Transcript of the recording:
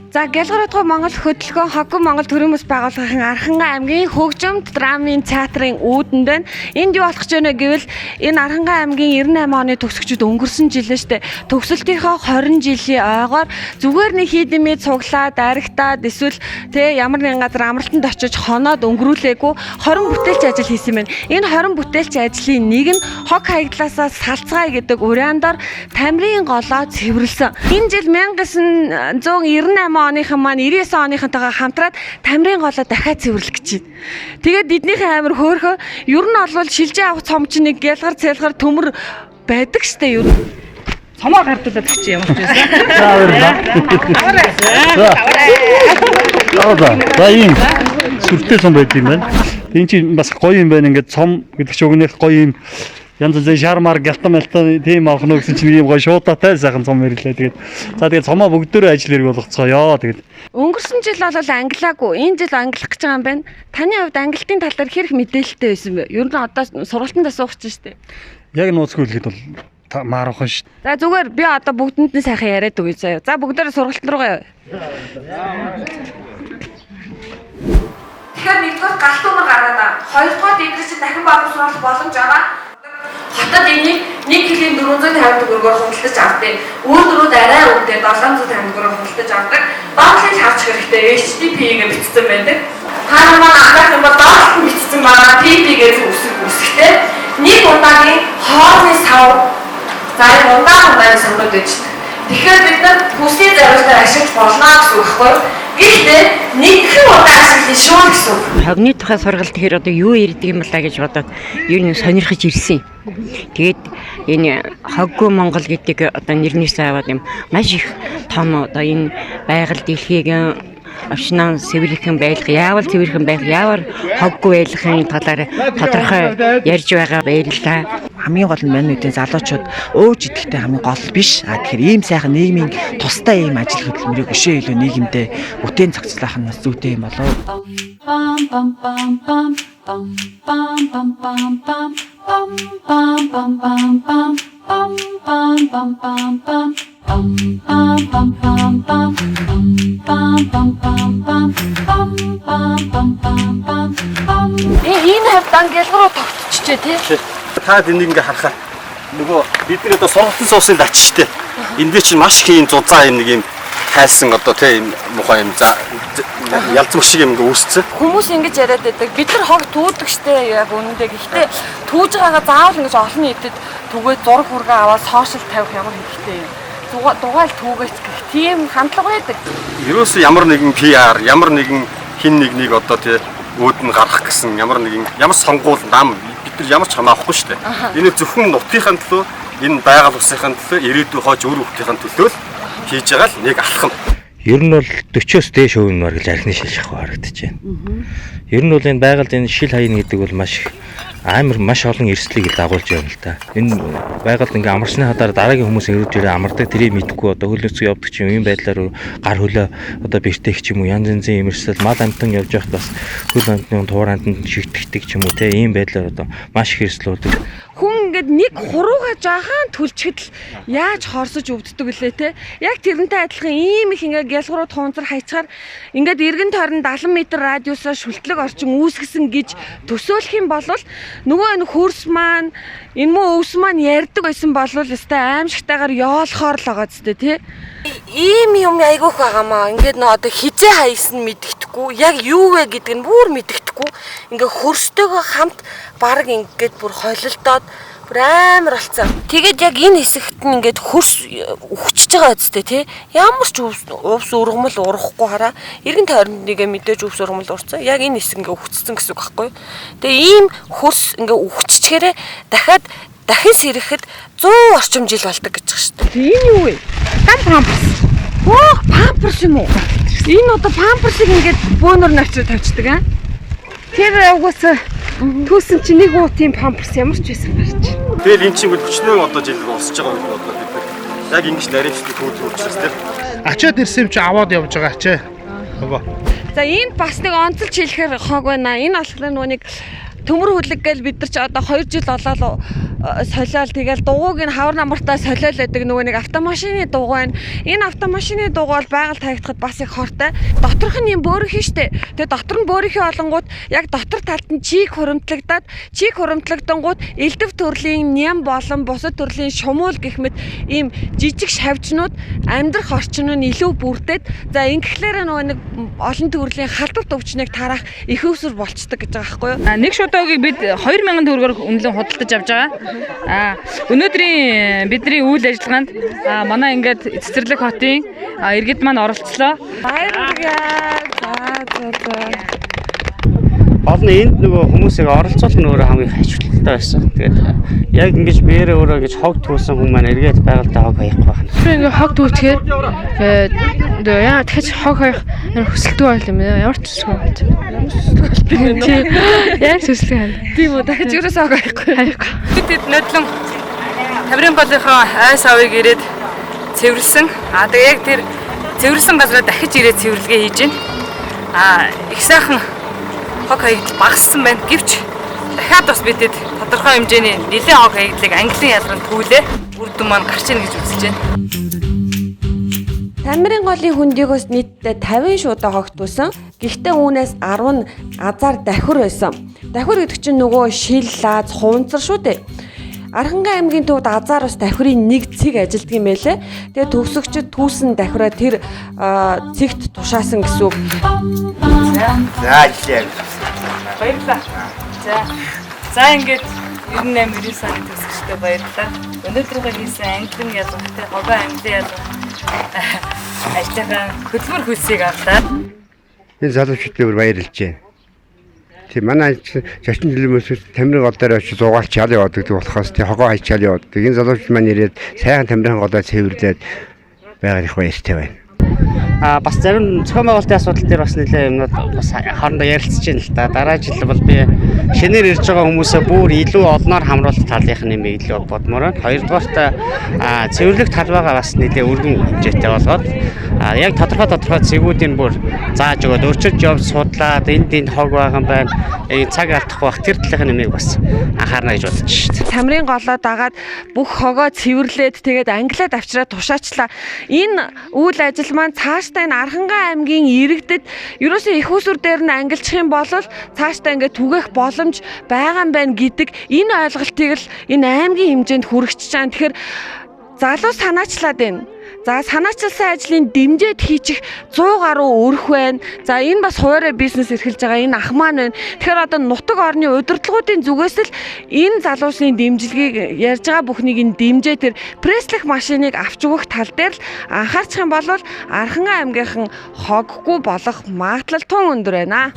За Гялгарадгой Монгол хөтөлбөр Хоггүй Монгол төрийн бас байгууллагын Архангай аймгийн хөгжимд драмын театрын үүдэн байна. Энд юу болох ч вэ гэвэл энэ Архангай аймгийн 98 оны төгсөгчд өнгөрсөн жил нь штэ. Төгсөлтийнхөө 20 жилийн ойгоор зүгээр нэг хийдэн мэд цуглаад, аригтаад эсвэл тэ ямар нэгэн газар амралтанд очиж хоноод өнгөрүүлээгүй 20 бүтээлч ажил хийсэн байна. Энэ 20 бүтээлч ажлын нэг нь хог хаягдлаасаа салцгаая гэдэг уриандор тамирын голоо цэвэрлсэн. Энэ жил 1998 оныхан маань 99 оныхантайгаа хамтраад тамирын голоо дахиад цэвэрлэх гэж байна. Тэгээд эднийхэн амир хөөхөө ер нь олвол шилжээ авах цомч нэг гялгар цэлгар төмөр байдаг штэ ер нь. Цомоо гардуулаад өгч юм уу? За ийм сүртэй цом байд юм байна. Энэ чинь бас гоё юм байна. Ингээд цом гэдэг чинь өгнөх гоё юм. Янз бүрийн шармар гялтан тийм авах нь гэсэн чинь ийм гоё шуудаатай сайхан цом ирлээ. Тэгээд цомоо бүгдөө ажил хэрэг болгоцгоё. Тэгээд өнгөрсөн жил бол англиаагүй. Энэ жил англих гэж байгаа юм байна. Таны хувьд англитын тал дээр хэрэг мэдээлэлтэй байсан бэ? Ер нь одоо сургалтандаа суух чинь штэ. яг нууцгүй хэлэхэд бол маарах шүү. За зүгээр би одоо бүгдэнд нь сайхан яриад өгье заяа. За бүгдээрээ сургалт руугаа явъя. Тэгэхээр нэгдүгээр галт өмөр гараад байгаа. Хоёрдугаар эдгээр чинь дахин боловсруулах боломж байгаа. Хотод энийг 1 кг 450 төгрөгөөр худалдаж авдаг. Өөрөөрөө арай өгдөө 750 төгрөгөөр худалдаж авдаг. Доотлыг харж хэрэгтэй HTTP-гээ бичсэн байдаг. Та маань анхаарах юм бол доотлол нь бичсэн байгаа. PP-гээ үсгтэй. Нэг удаагийн хоолны сав зай удаагийн савнууд байж байгаа. Тэгэхээр бид нар хүсний зорилгоор ашиглаж болно гэсэн үг байхгүй юу? Гэхдээ нэгэн удаа ашиглах шүү гэсэн үг. Хогны тухай сургалт хэрэг одоо юу ирдэг юм болоо гэж бодоод ер нь сонирхож ирсэн. Тэгээд энэ Хоггүй Монгол гэдэг одоо нэрнээс аваад юм маш их том одоо энэ байгаль дэлхийг авшнаа сэвэрхэн байх, яавал сэвэрхэн байх, яавар хоггүй байхын талаар тодорхой ярьж байгаа байлаа. Хамгийн гол нь мань үдийн залуучууд өөж идэхтэй хамгийн гол биш. Тэгэхээр ийм сайхан нийгмийн тустай ийм ажил хөдөлмөрийг өшөө илүү нийгэмдээ бүтээн зохицлах нь бас зүйтэй юм болов. Энэ хавьд ангилгаруу тогтчихжээ тий. Та энийг ингээ харахаар нөгөө бидний одоо сургалтын суусыг ач штэ. Энд дээр чинь маш их юм зузаан нэг юм хайсан одоо тийм мухай юм ялцмаг шиг юм ингээ үүсцэн. Хүмүүс ингэж яриад байдаг. Бид нар хог туудаг штэ яг үнэндээ. Гэхдээ түүж байгаагаа заавал ингэж олон нийтэд түгээд зураг хургаа аваад сошиал тавих ямар хэрэгтэй юм. Дугаал түүгээч гэх тийм хандлага байдаг. Ерөөсөө ямар нэгэн PR, ямар нэгэн хин нэг одоо тий өөд нь гарах гэсэн ямар сонгуул нам бид нар ямар ч хамаахгүй шүү дээ. Энэ зөвхөн нутгийнхаа төлөө, энэ байгаль усынхаа төлөө, ирээдүйн хойч өөр хүүхдийн төлөө хийж байгаа л нэг алхам. Ер нь бол 40-оос дээш хувийн гэж архины шил шахуу харагдаж байна. Ер нь бол энэ байгальд энэ шил хаяна гэдэг бол маш олон эрсдлийг дагуулж байна л да. Энэ байгальд ингээ амарсны хадаар дараагийн хүмүүс ирээд ирээ амардаг тэрийг мэдхгүй одоо хөлөөцөө явдаг ч юм байдлаар гар хөлөө одоо бэртэх ч юм уу янз янзын юм эрсдэл мад амтан явж байхад бас хөл амтны тууранданд шигтгэдэг ч юм уу те ийм байдлаар одоо маш их эрсдэл үүдэг. Хүн ингээд нэг хурууга жаахан түлчгэд л яаж хорсож өвддөг лээ те. Яг тэрнтэй адилхан ийм их ингээд гялгаруу туунзар хайчаар ингээд эргэн тойрон 70 м радиусаар шүлтлэг орчин үүсгэсэн гэж төсөөлөх юм бол нөгөө энэ хөрс маань энэ мөө өвс маань ярддаг байсан бол өстой аимшигтайгаар ёолохоор л байгаа зү те. Ийм юм айгүйх байгаамаа. Ингээд нөө одоо хизээ хайсан мэддэхгүй, яг юу вэ гэдг нь бүр мэддэхгүй. Ингээ хөрстэйгөө хамт баг ингээд бүр холилдоод бүр амар болцсон. Тэгээд яг энэ хэсэгт нь ингээд хөрс өгчөж байгаа үстэй тий. Ямар ч өвс ургамал урахгүй хараа. Эргэн тойронд нэгэ мэдээж өвс ургамал урцсан. Яг энэ хэсэг ингээ өгцсөн гэсэн үг байхгүй юу? Тэгээ ийм хөрс ингээ өгччихээрээ дахин сэрэхэд 100 орчим жил болдог гэж байгаа шүү дээ. Энэ юу вэ? Памперс. Оо, памперс юм уу? Энэ одоо памперсыг ингээд бөөнөр навчраа тавьчихдаг аа. Тэр угаасаа түүсэн чи нэг уу тийм памперс ямар ч байсан гарч. Тэгэл эн чинь 40 одоо жил босч байгаа юм одоо бид нар. Яг ингэж наривчдаг хөөд учраас тэр. Ачаад ирсэн юм чи аваад явж байгаа ачаа. Хөгөө. За энд бас нэг онцолж хэлэхээр хог байна. Энэ болохоор нөгөө нэг төмөр хүлэг гээл бид нар ч одоо 2 жил болоо солиол тэгэл дугуйг нь хавар намартаа солиол байдаг нөгөө нэг автомашины дугуй байна. Энэ автомашины дугуй бол байгаль тавигдахад бас их хортой. Доторх нь юм бөөрийнхээ штэ. Тэгээ дотор нь бөөрийнхээ олонгууд яг дотор талд нь чийг хуримтлагдаад чийг хуримтлагдангууд элдв төрлийн ням болон бусад төрлийн шумуул гэх мэт ийм жижиг шавжнууд амьдрах орчин нь илүү бүрдээд за ингэхлээр нөгөө нэг олон төрлийн халдварт өвчнийг тарах их өвсөр болцдог гэж байгаа байхгүй юу? Нэг шуудаагийг бид 2000 төгрөгөөр үнэлэн худалдаж авч байгаа. Өнөөдрийн бидний үйл ажиллагаанд манай ингээд Цэцэрлэг хотын иргэд маань оролцлоо. Баярлалаа. За. Олон энд нөгөө хүмүүсийг оролцуулах нь өөрөө хамгийн хачилттай байсан. Тэгээд яг ингэж биеэрээ өөрөө ингэж хог түүсэн хүмүүс маань эргээд байгальтай хог хаяхгүй байна. Ингээ хог түүтгэхээр яа тэгэж хог хаях хөсөлтөө байл юм яа. Ямар ч төсөлгүй байл. Яг төсөлгүй байна. Тийм үү дахиж ерөөсөө хог хаяхгүй. Бид нодлон Тамирын голынхоо айс авыг ирээд цэвэрлсэн. Тэгээ яг тэр цэвэрлсэн газараа дахиж ирээд цэвэрлэгээ хийж байна. Их сайхан хог хаягдал багассан байна. Гэвч дахиад бас бидэд тодорхой хэмжээний нэлээд хог хаягдлыг Английн ялгарт түүлээ үр дүн маань гарч ийн гэж үзэж байна. Тамирын голын хөндийгөөс нийтдээ 50 шуудаа хогтуулсан. Гэхдээ үүнээс 10 нь азар давхир байсан. Давхир гэдэг чинь нөгөө шил, лаз, хуванцар шүү дээ. Архангай аймгийн төвд азар бас давхирын нэг цэг ажилтдаг юм байлээ. Тэгээ төгсөгчд түүсэн давхираа тэр цэгт тушаасан гэсэн үг. Баярлалаа. За ингээд 98 сарын төгсөгчтэй баярлалаа. Өнөөдрийнхөө хийсэн англин ялгартай хогоо англин ялгарт ажлынхаа хөтөлбөр хөлсийг авлаа. Энэ залуучуудад баярлж байна. Тийм манай зочин төлөвлөмөс Тамирын гол дээр очиж зугаалч ял явдаг болохоос тий хогоо хайчаал явдаг. Энэ залуучууд маань ирээд сайхан Тамирын голоо цэвэрлээд байгаа их баяртай байна. Бас зарим зохион байгуулалтын асуудал дээр бас нэлээд юмнууд бас хоорондоо ярилцж байна л да. Дараа жил бол би шинээр ирж байгаа хүмүүсээ бүр илүү олноор хамруулах талынх нь юм илүү бодмоор. Хоёрдугаарт цэвэрлэх талбайгаа бас нэлээд өргөн хэмжээтэй болгоод яг тодорхой цэгүүдийн бүр зааж өгөөд өөрчилж явж судлаад энд хог байгаа юм байна. Цаг алдах бах тэр талынх нь бас анхаарна гэж бодож шүү дээ. Тамирын голоо дагаад бүх хогоо цэвэрлээд тэгээд англиад авчираад тушаачлаа. Энэ үйл ажил маань цаашдаа энэ Архангай аймгийн иргэдэд ерөөсөө их усүр дээр нь ангилчих юм бол цаашдаа ингээд түгэх боломж байгаа юм байна гэдэг энэ ойлголтыг л энэ аймгийн хэмжээнд хүргэж чаана. Тэгэхээр залуу санаачлаад байна. За санаачилсан ажлын дэмжээд хийчих 100 гаруй өрх байна. За энэ бас хуваарь бизнес эрхэлж байгаа энэ ах маань байна. Тэгэхээр одоо нутаг орны удирдлагуудын зүгээс л энэ залуучны дэмжлэгийг ярьж байгаа бүхнийг нь дэмжээ тэр пресслэх машиныг авч өгөх тал дээр л анхаарчих юм бол Архангай аймгийнхан хоггүй болох магадлал тун өндөр байна.